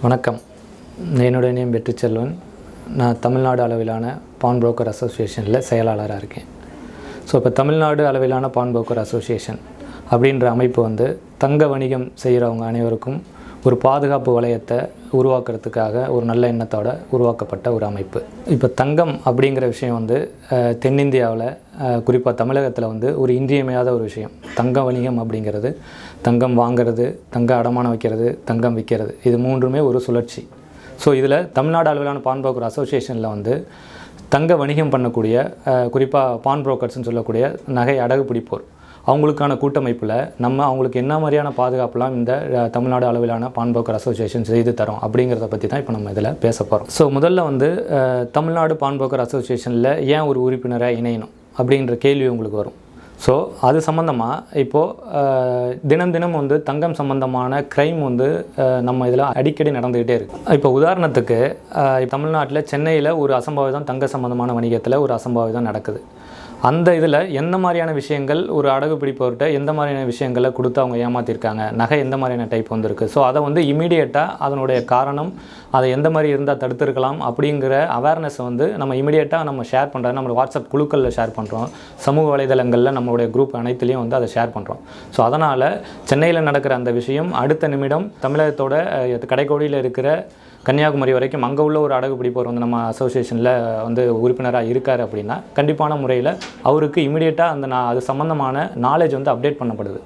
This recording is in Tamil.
வணக்கம். என்னுடைய நேம் வெற்றிச்செல்வன். நான் தமிழ்நாடு அளவிலான பான் புரோக்கர் அசோசியேஷனில் செயலாளராக இருக்கேன். இப்போ தமிழ்நாடு அளவிலான பான் புரோக்கர் அசோசியேஷன் அப்படின்ற அமைப்பு தங்க வணிகம் செய்கிறவங்க அனைவருக்கும் ஒரு பாதுகாப்பு வளையத்தை உருவாக்குறதுக்காக ஒரு நல்ல எண்ணத்தோடு உருவாக்கப்பட்ட ஒரு அமைப்பு. இப்போ தங்கம் அப்படிங்கிற விஷயம் தென்னிந்தியாவில் குறிப்பாக தமிழகத்தில் ஒரு இன்றியமையாத ஒரு விஷயம். தங்க வணிகம் அப்படிங்கிறது தங்கம் வாங்கிறது, தங்க அடமானம் வைக்கிறது, தங்கம் விற்கிறது, இது மூன்றுமே ஒரு சுழற்சி. இதில் தமிழ்நாடு அளவிலான பான் புரோக்கர் அசோசியேஷனில் தங்க வணிகம் பண்ணக்கூடிய குறிப்பாக பான் புரோக்கர்ஸ்னு சொல்லக்கூடிய நகை அடகு பிடிப்போர் அவங்களுக்கான கூட்டமைப்பில் அவங்களுக்கு என்ன மாதிரியான பாதுகாப்புலாம் இந்த தமிழ்நாடு அளவிலான பான் புரோக்கர் அசோசியேஷன் செய்து தரோம் அப்படிங்கிறத பற்றி தான் இப்போ நம்ம இதில் பேச போகிறோம். முதல்ல தமிழ்நாடு பான் புரோக்கர் அசோசியேஷனில் ஏன் ஒரு உறுப்பினராக இணையணும் அப்படின்ற கேள்வி உங்களுக்கு வரும். அது சம்மந்தமாக இப்போது தினம் தினம் தங்கம் சம்மந்தமான க்ரைம் நம்ம இதில் அடிக்கடி நடந்துக்கிட்டே இருக்குது. இப்போ உதாரணத்துக்கு தமிழ்நாட்டில் சென்னையில் ஒரு அசம்பாவிதம் தங்க சம்மந்தமான வணிகத்தில் ஒரு அசம்பாவிதம் நடக்குது. அந்த இதில் எந்த மாதிரியான விஷயங்கள் ஒரு அடகு பிடிப்பவர்கிட்ட எந்த மாதிரியான விஷயங்களை கொடுத்து அவங்க ஏமாற்றிருக்காங்க, நகை எந்த மாதிரியான டைப் இருக்குது, அதை இமீடியட்டாக அதனுடைய காரணம் அதை எந்த மாதிரி இருந்தால் தடுத்துருக்கலாம் அப்படிங்கிற அவேர்னஸ் நம்ம இமீடியட்டாக நம்ம ஷேர் பண்ணுறோம். நம்ம வாட்ஸ்அப் குழுக்களில் ஷேர் பண்ணுறோம், சமூக வலைதளங்களில் நம்மளுடைய குரூப் அனைத்துலேயும் அதை ஷேர் பண்ணுறோம். அதனால் சென்னையில் நடக்கிற அந்த விஷயம் அடுத்த நிமிடம் தமிழகத்தோட கடைக்கோடியில் இருக்கிற கன்னியாகுமரி வரைக்கும் அங்கே உள்ள ஒரு அடகு பிடிப்பவர் நம்ம அசோசியேஷனில் உறுப்பினராக இருக்கார் அப்படின்னா கண்டிப்பான முறையில் அவருக்கு இமீடியட்டாக அது சம்மந்தமான நாலேஜ் அப்டேட் பண்ணப்படுது.